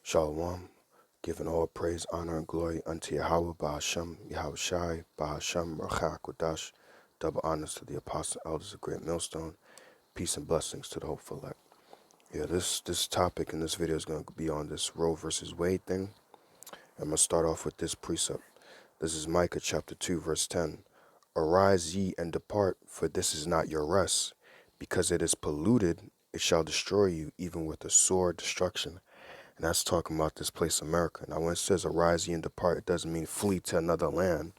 Shalom, giving all praise, honor, and glory unto Yahweh, Ba'ashem, Yahushai, Ba'ashem, Rachak, Kodash. Double honors to the apostle elders of Great Millstone. Peace and blessings to the hopeful elect. Yeah, this topic in this video is going to be on this Roe versus Wade thing. I'm going to start off with this precept. This is Micah chapter 2, verse 10. Arise ye and depart, for this is not your rest. Because it is polluted, it shall destroy you, even with a sore destruction. And that's talking about this place, America. Now, when it says arise ye and depart, it doesn't mean flee to another land.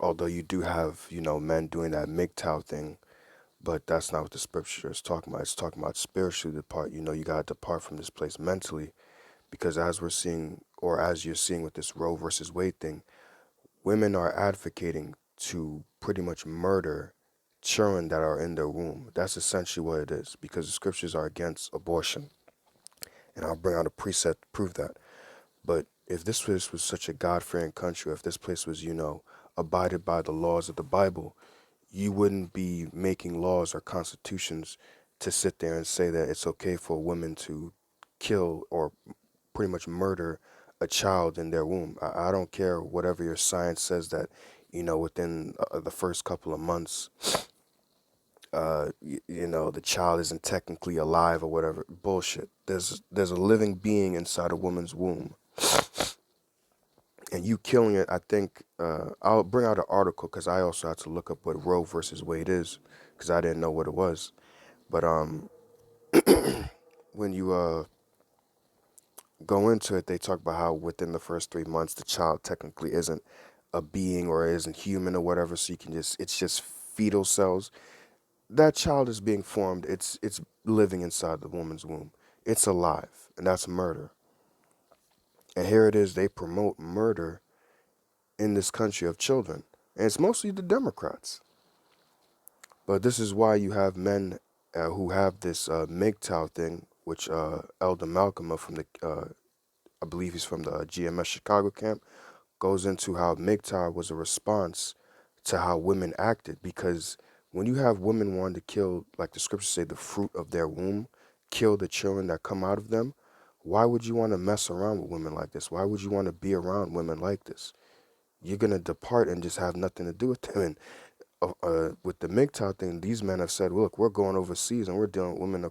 Although you do have, men doing that MGTOW thing, but that's not what the scripture is talking about. It's talking about spiritually depart. You got to depart from this place mentally, because as we're seeing, or as you're seeing with this Roe versus Wade thing, women are advocating to pretty much murder children that are in their womb. That's essentially what it is, because the scriptures are against abortion. And I'll bring out a precept to prove that. But if this place was such a God-fearing country, if this place was, abided by the laws of the Bible, you wouldn't be making laws or constitutions to sit there and say that it's okay for women to kill or pretty much murder a child in their womb. I don't care whatever your science says that, within the first couple of months, the child isn't technically alive or whatever. Bullshit. There's a living being inside a woman's womb. And you killing it, I think, I'll bring out an article because I also had to look up what Roe versus Wade is because I didn't know what it was. But when you go into it, they talk about how within the first 3 months, the child technically isn't a being or isn't human or whatever. So it's just fetal cells. That child is being formed. It's living inside the woman's womb. It's alive, and that's murder. And here it is, they promote murder in this country of children. And it's mostly the Democrats. But this is why you have men who have this MGTOW thing, which Elder Malcolm from I believe he's from the GMS Chicago camp, goes into how MGTOW was a response to how women acted. Because when you have women wanting to kill, like the scriptures say, the fruit of their womb, kill the children that come out of them, why would you want to mess around with women like this? Why would you want to be around women like this? You're going to depart and just have nothing to do with them. And with the MGTOW thing, these men have said, look, we're going overseas and we're dealing with women,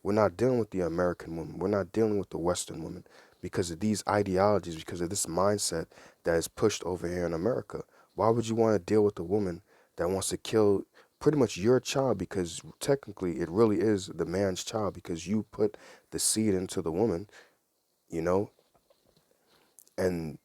we're not dealing with the American woman. We're not dealing with the Western woman because of these ideologies, because of this mindset that is pushed over here in America. Why would you want to deal with a woman that wants to kill pretty much your child, because technically it really is the man's child because you put the seed into the woman, and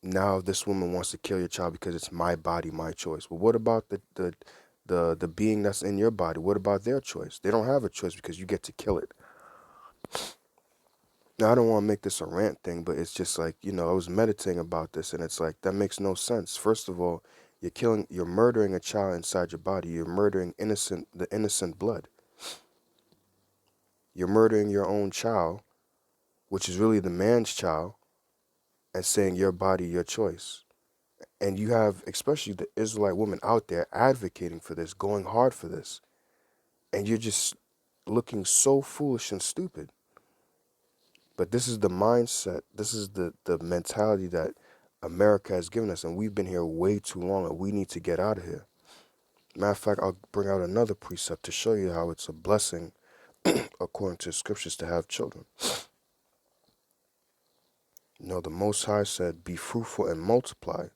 now this woman wants to kill your child because it's my body, my choice. Well, what about the being that's in your body? What about their choice? They don't have a choice because you get to kill it. Now, I don't want to make this a rant thing, but it's just like, I was meditating about this, and it's like, that makes no sense. First of all, you're murdering a child inside your body. You're murdering the innocent blood. You're murdering your own child, which is really the man's child, and saying your body, your choice. And you have, especially the Israelite women out there advocating for this, going hard for this. And you're just looking so foolish and stupid. But this is the mindset, this is the mentality that America has given us. And we've been here way too long, and we need to get out of here. Matter of fact, I'll bring out another precept to show you how it's a blessing, according to the scriptures, to have children. The Most High said, be fruitful and multiply,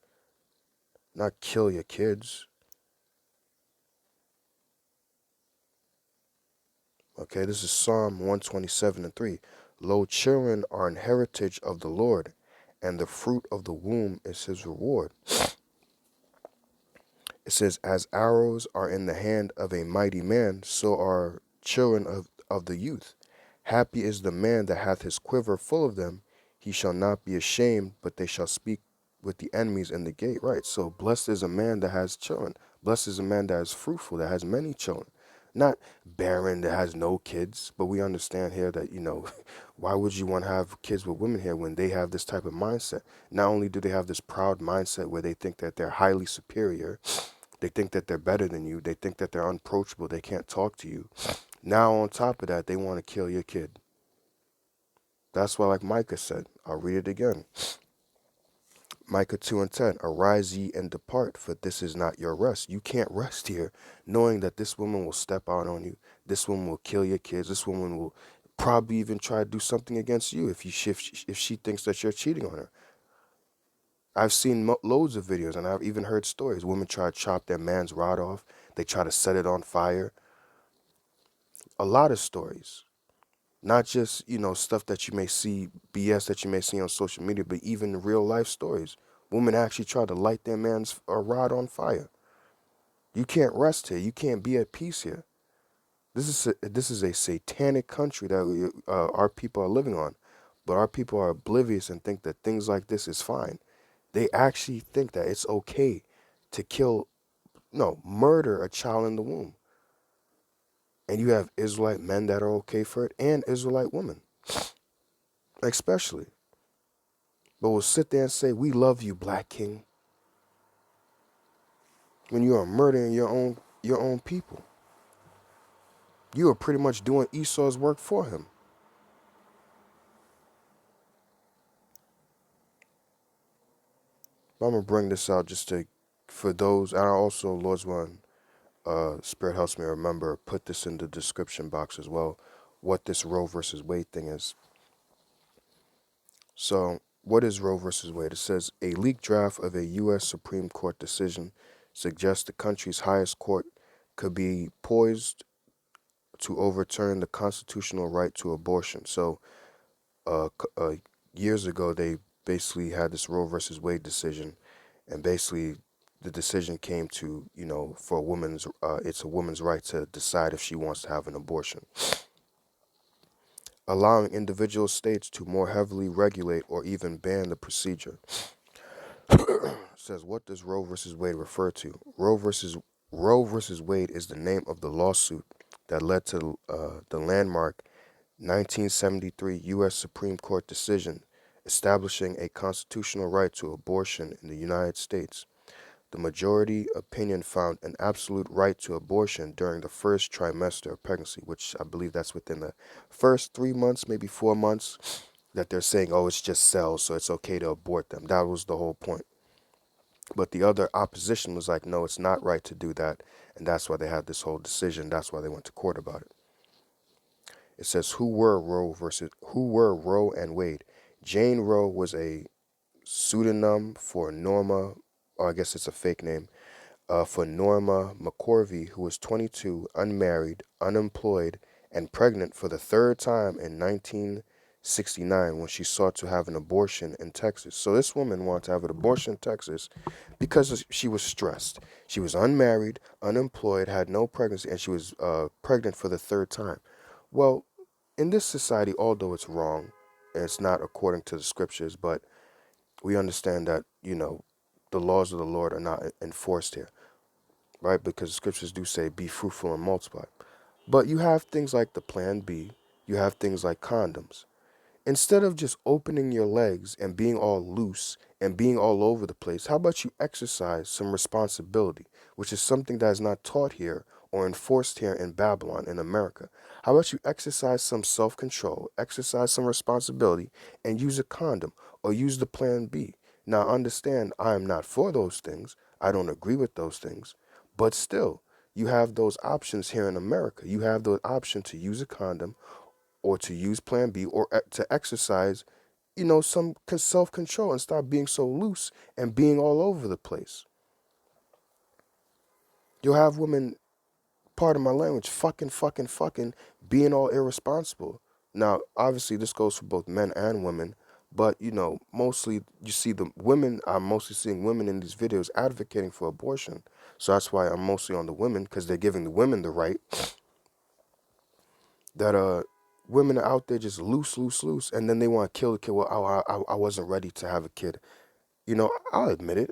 not kill your kids. Okay, this is Psalm 127:3. Lo, children are an heritage of the Lord, and the fruit of the womb is his reward. It says, as arrows are in the hand of a mighty man, so are children of the youth. Happy is the man that hath his quiver full of them. He shall not be ashamed, but they shall speak with the enemies in the gate. Right, so blessed is a man that has children. Blessed is a man that is fruitful, that has many children. Not barren, that has no kids. But we understand here that, why would you want to have kids with women here when they have this type of mindset? Not only do they have this proud mindset where they think that they're highly superior, they think that they're better than you, they think that they're unapproachable, they can't talk to you. Now, on top of that, they want to kill your kid. That's why, like Micah said, I'll read it again. Micah 2:10, arise ye and depart, for this is not your rest. You can't rest here knowing that this woman will step out on you. This woman will kill your kids. This woman will probably even try to do something against you if she thinks that you're cheating on her. I've seen loads of videos, and I've even heard stories. Women try to chop their man's rod off. They try to set it on fire. A lot of stories. Not just, stuff that you may see, BS that you may see on social media, but even real life stories. Women actually try to light their man's rod on fire. You can't rest here. You can't be at peace here. This is a satanic country that our people are living on. But our people are oblivious and think that things like this is fine. They actually think that it's okay to kill, no, murder a child in the womb. And you have Israelite men that are okay for it and Israelite women, especially. But will sit there and say, we love you, Black King, when you are murdering your own people. You are pretty much doing Esau's work for him. I'm gonna bring this out just for those, and I also, Lord's willing, Spirit helps me remember, put this in the description box as well, what this Roe versus Wade thing is. So, what is Roe versus Wade? It says a leaked draft of a U.S. Supreme Court decision suggests the country's highest court could be poised to overturn the constitutional right to abortion. So, years ago, they basically had this Roe versus Wade decision, and basically the decision came to, for it's a woman's right to decide if she wants to have an abortion, allowing individual states to more heavily regulate or even ban the procedure. Says, what does Roe versus Wade refer to? Roe versus Wade is the name of the lawsuit that led to the landmark 1973 U.S. Supreme Court decision establishing a constitutional right to abortion in the United States. The majority opinion found an absolute right to abortion during the first trimester of pregnancy, which I believe that's within the first 3 months, maybe 4 months, that they're saying, oh, it's just cells, so it's okay to abort them. That was the whole point. But the other opposition was like, no, it's not right to do that. And that's why they had this whole decision. That's why they went to court about it. It says, who were Roe and Wade? Jane Roe was a pseudonym for Norma, or I guess it's a fake name, for Norma McCorvey, who was 22, unmarried, unemployed, and pregnant for the third time in 1969 when she sought to have an abortion in Texas. So this woman wanted to have an abortion in Texas because she was stressed. She was unmarried, unemployed, had no pregnancy, and she was pregnant for the third time. Well, in this society, although it's wrong, and it's not according to the scriptures, but we understand that, the laws of the Lord are not enforced here, right? Because the scriptures do say, be fruitful and multiply. But you have things like the Plan B, you have things like condoms. Instead of just opening your legs and being all loose and being all over the place, how about you exercise some responsibility, which is something that is not taught here or enforced here in Babylon, in America? How about you exercise some self-control, exercise some responsibility, and use a condom or use the Plan B? Now, understand, I am not for those things. I don't agree with those things. But still, you have those options here in America. You have the option to use a condom or to use Plan B or to exercise, some self-control and stop being so loose and being all over the place. You'll have women, pardon my language, fucking, being all irresponsible. Now, obviously, this goes for both men and women, but, mostly you see I'm mostly seeing women in these videos advocating for abortion. So that's why I'm mostly on the women, because they're giving the women the right that women are out there just loose, and then they want to kill the kid. Well, I wasn't ready to have a kid. I'll admit it.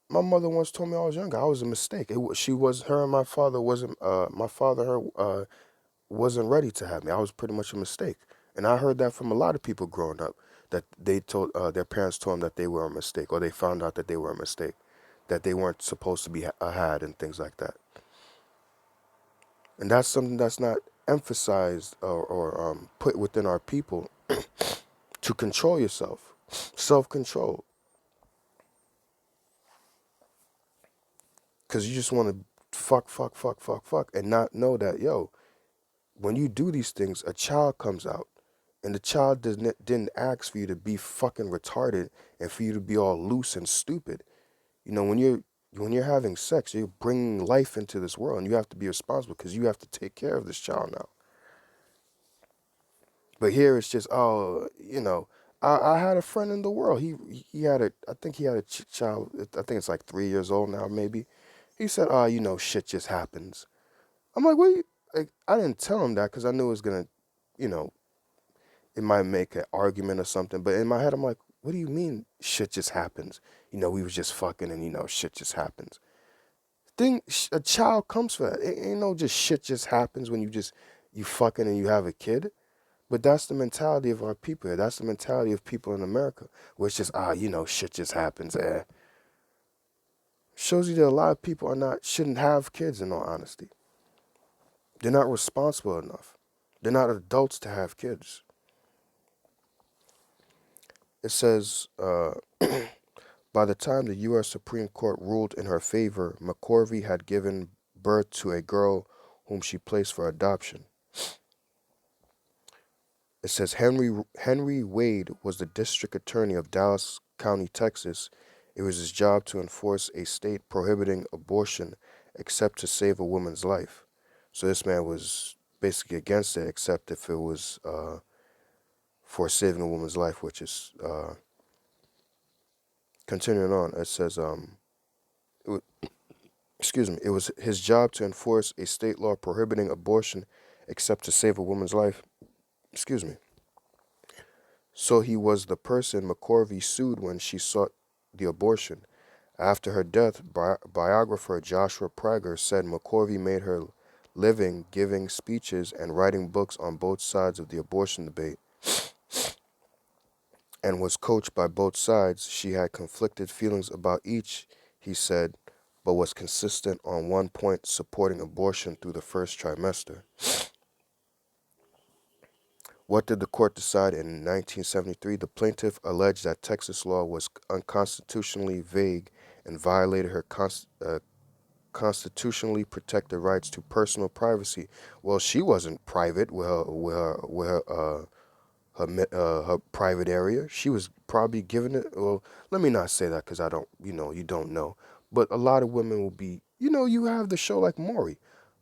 My mother once told me I was younger. I was a mistake. She was her and my father wasn't. My father her wasn't ready to have me. I was pretty much a mistake, and I heard that from a lot of people growing up. That they told their parents told them that they were a mistake, or they found out that they were a mistake, that they weren't supposed to be had, and things like that. And that's something that's not emphasized or put within our people to control yourself, self-control, because you just want to fuck, and not know that, yo, when you do these things, a child comes out, and the child didn't ask for you to be fucking retarded and for you to be all loose and stupid. You know, when you're having sex, you're bringing life into this world, and you have to be responsible because you have to take care of this child now. But here it's just, oh, I had a friend in the world. He had I think he had a child. I think it's like 3 years old now, maybe. He said, oh, shit just happens. I'm like, what? Like, I didn't tell him that because I knew it was gonna, you know, it might make an argument or something. But in my head, I'm like, what do you mean shit just happens? We was just fucking and shit just happens. A child comes for that. It ain't no just shit just happens when you fucking and you have a kid. But that's the mentality of our people here. That's the mentality of people in America, where it's just, shit just happens. Shows you that a lot of people shouldn't have kids, in all honesty. They're not responsible enough. They're not adults to have kids. It says, by the time the U.S. Supreme Court ruled in her favor, McCorvey had given birth to a girl whom she placed for adoption. It says Henry Wade was the district attorney of Dallas County, Texas. It was his job to enforce a state prohibiting abortion except to save a woman's life. So this man was basically against it, except if it was for saving a woman's life, which is continuing on. It says, it was his job to enforce a state law prohibiting abortion except to save a woman's life. Excuse me. So he was the person McCorvey sued when she sought the abortion. After her death, biographer Joshua Prager said McCorvey made her living giving speeches and writing books on both sides of the abortion debate and was coached by both sides. She had conflicted feelings about each, he said, but was consistent on one point, supporting abortion through the first trimester. What did the court decide in 1973? The plaintiff alleged that Texas law was unconstitutionally vague and violated her constitutionally protected rights to personal privacy. Well, she wasn't private her private area. She was probably given it. Well, let me not say that because I don't, you don't know. But a lot of women will be, you have the show like Maury.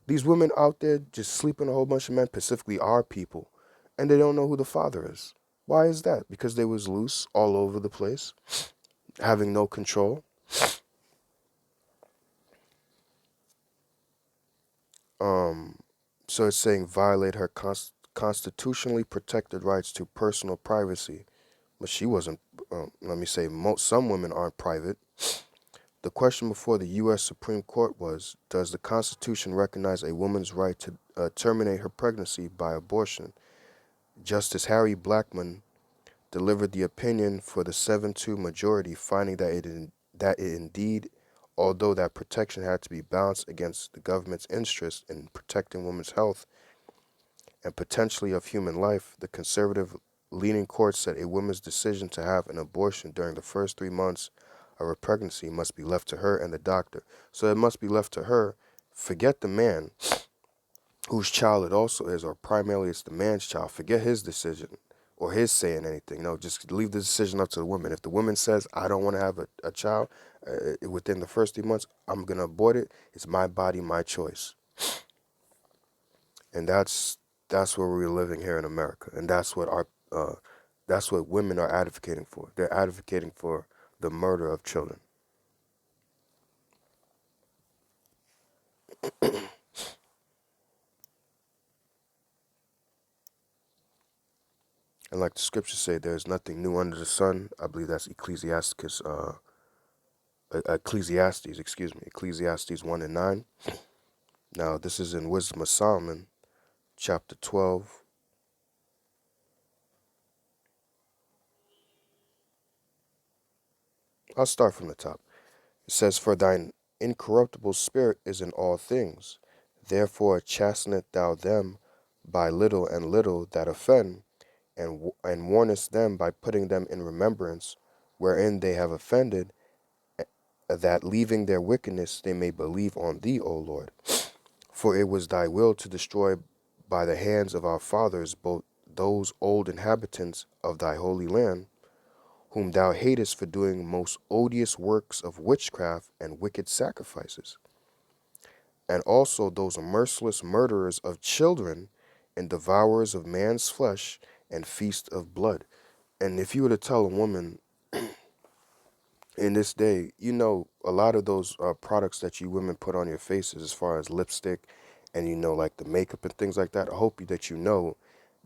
These women out there just sleeping a whole bunch of men, specifically our people, and they don't know who the father is. Why is that? Because they was loose all over the place, having no control. So it's saying violate her constitutionally protected rights to personal privacy. But she wasn't, let me say, some women aren't private. The question before the U.S. Supreme Court was, does the Constitution recognize a woman's right to terminate her pregnancy by abortion? Justice Harry Blackmun delivered the opinion for the 7-2 majority, finding that it indeed, although that protection had to be balanced against the government's interest in protecting women's health and potentially of human life, the conservative-leaning court said a woman's decision to have an abortion during the first 3 months of her pregnancy must be left to her and the doctor. So it must be left to her. Forget the man, whose child it also is, or primarily it's the man's child. Forget his decision or his saying anything. No, just leave the decision up to the woman. If the woman says, I don't want to have a child within the first 3 months, I'm going to abort it. It's my body, my choice. And that's where we're living here in America. And that's what that's what women are advocating for. They're advocating for the murder of children. And like the scriptures say, there's nothing new under the sun. I believe that's Ecclesiastes 1:9. Now, this is in Wisdom of Solomon, chapter 12. I'll start from the top. It says, for thine incorruptible spirit is in all things. Therefore chasteneth thou them by little and little that offend. and warnest them by putting them in remembrance, wherein they have offended, that leaving their wickedness they may believe on thee, O Lord. For it was thy will to destroy by the hands of our fathers both those old inhabitants of thy holy land, whom thou hatest for doing most odious works of witchcraft and wicked sacrifices, and also those merciless murderers of children and devourers of man's flesh and feast of blood. And if you were to tell a woman in this day, a lot of those products that you women put on your faces, as far as lipstick and, like the makeup and things like that, I hope that you know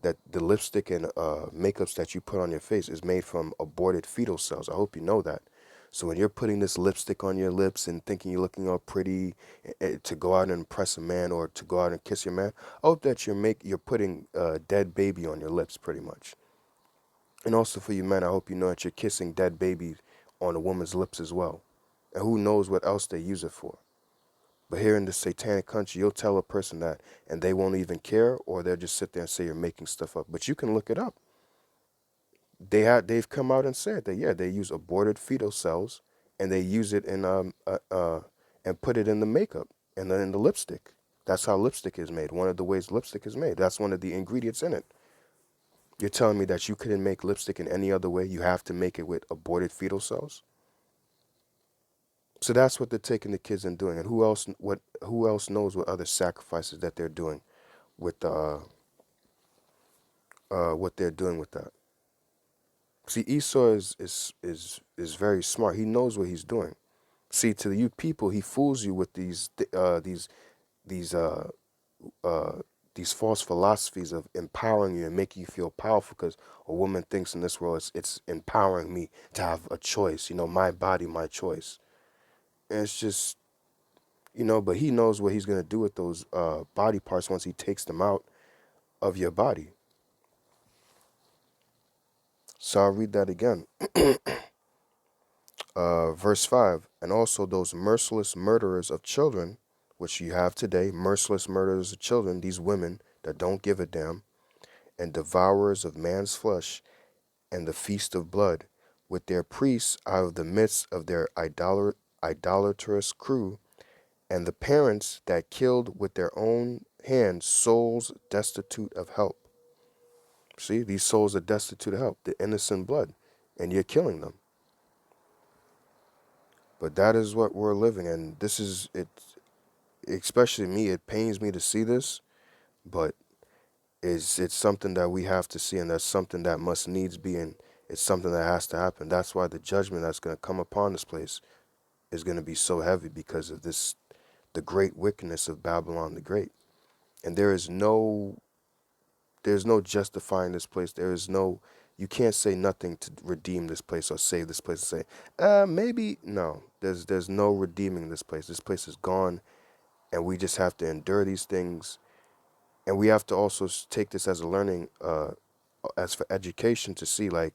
that the lipstick and makeups that you put on your face is made from aborted fetal cells. I hope you know that. So when you're putting this lipstick on your lips and thinking you're looking all pretty to go out and impress a man or to go out and kiss your man, I hope that you're putting a dead baby on your lips, pretty much. And also for you men, I hope you know that you're kissing dead babies on a woman's lips as well. And who knows what else they use it for. But here in this satanic country, you'll tell a person that and they won't even care, or they'll just sit there and say you're making stuff up. But you can look it up. They've come out and said that, yeah, they use aborted fetal cells and they use it in and put it in the makeup and then in the lipstick. That's how lipstick is made. One of the ways lipstick is made. That's one of the ingredients in it. You're telling me that you couldn't make lipstick in any other way? You have to make it with aborted fetal cells? So that's what they're taking the kids and doing. And who else knows what other sacrifices that they're doing with what they're doing with that? See, Esau is very smart. He knows what he's doing. See, to you people, he fools you with these uh uh these false philosophies of empowering you and making you feel powerful, because a woman thinks in this world it's empowering me to have a choice, my body, my choice. And it's just, but he knows what he's going to do with those body parts once he takes them out of your body. So I'll read that again. Verse 5, and also those merciless murderers of children, which you have today, merciless murderers of children, these women that don't give a damn, and devourers of man's flesh, and the feast of blood, with their priests out of the midst of their idolatrous crew, and the parents that killed with their own hands souls destitute of help. See, these souls are destitute of help, the innocent blood, and you're killing them. But that is what we're living, and this is it. Especially me, it pains me to see this, but it's something that we have to see, and that's something that must needs be, and it's something that has to happen. That's why the judgment that's going to come upon this place is going to be so heavy, because of this, the great wickedness of Babylon the Great. And there's no justifying this place. You can't say nothing to redeem this place or save this place and say, maybe. No, there's no redeeming this place. This place is gone, and we just have to endure these things. And we have to also take this as a learning, as for education, to see, like,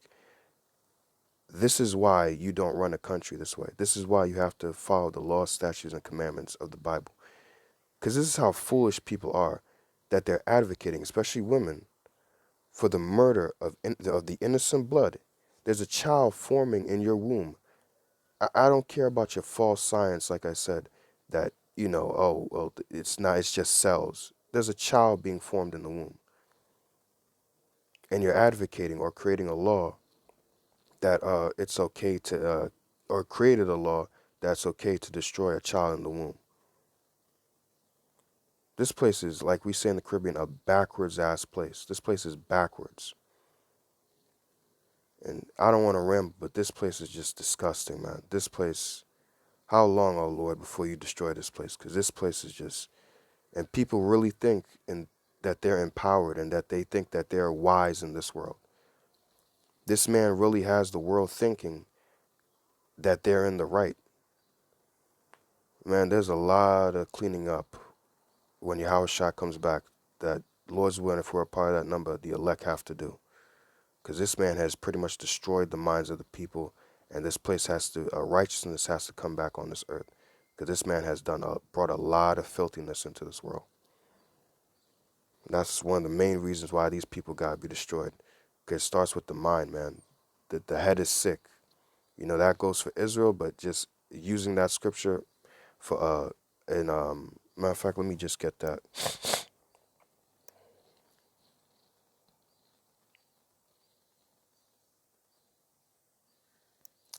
this is why you don't run a country this way. This is why you have to follow the laws, statutes, and commandments of the Bible. Because this is how foolish people are, that they're advocating, especially women, for the murder of the innocent blood. There's a child forming in your womb. I don't care about your false science, like I said, that, oh, well, it's just cells. There's a child being formed in the womb. And you're advocating or creating a law that it's okay to, or created a law that's okay to destroy a child in the womb. This place is, like we say in the Caribbean, a backwards ass place. This place is backwards. And I don't want to ramble, but this place is just disgusting, man. This place, how long, oh Lord, before you destroy this place? Because this place is just, and people really think that they're empowered and that they think that they're wise in this world. This man really has the world thinking that they're in the right. Man, there's a lot of cleaning up when Yahushua comes back, that Lord's willing, if we're a part of that number, the elect have to do. Because this man has pretty much destroyed the minds of the people, and this place righteousness has to come back on this earth. Because this man has brought a lot of filthiness into this world. And that's one of the main reasons why these people got to be destroyed. Okay, it starts with the mind, man. The head is sick. You know, that goes for Israel, but just using that scripture for, and, matter of fact, let me just get that.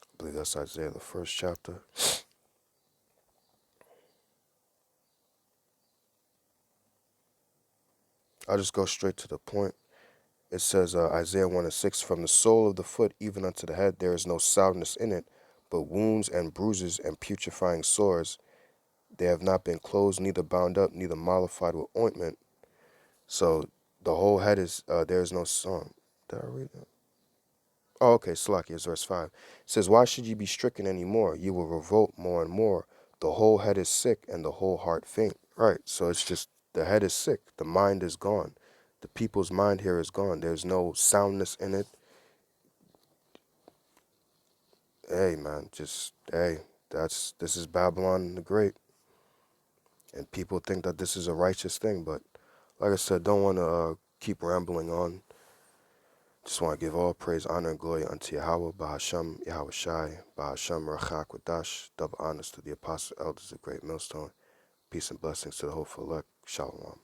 I believe that's Isaiah, the first chapter. I'll just go straight to the point. It says, Isaiah 1 and 6, from the sole of the foot even unto the head, there is no soundness in it, but wounds and bruises and putrefying sores. They have not been closed, neither bound up, neither mollified with ointment. So the whole head is, there is no song. Did I read that? Oh, okay, Salaki is verse 5. It says, why should ye be stricken any more? You will revolt more and more. The whole head is sick and the whole heart faint. Right, so it's just the head is sick. The mind is gone. The people's mind here is gone. There's no soundness in it. Hey, man, just, hey, this is Babylon the Great. And people think that this is a righteous thing, but like I said, don't want to keep rambling on. Just want to give all praise, honor, and glory unto Yahweh, Bahasham, Yahweh Shai, Bahasham, Rachak, Wadash, double honors to the apostle elders of Great Millstone. Peace and blessings to the hopeful elect. Shalom.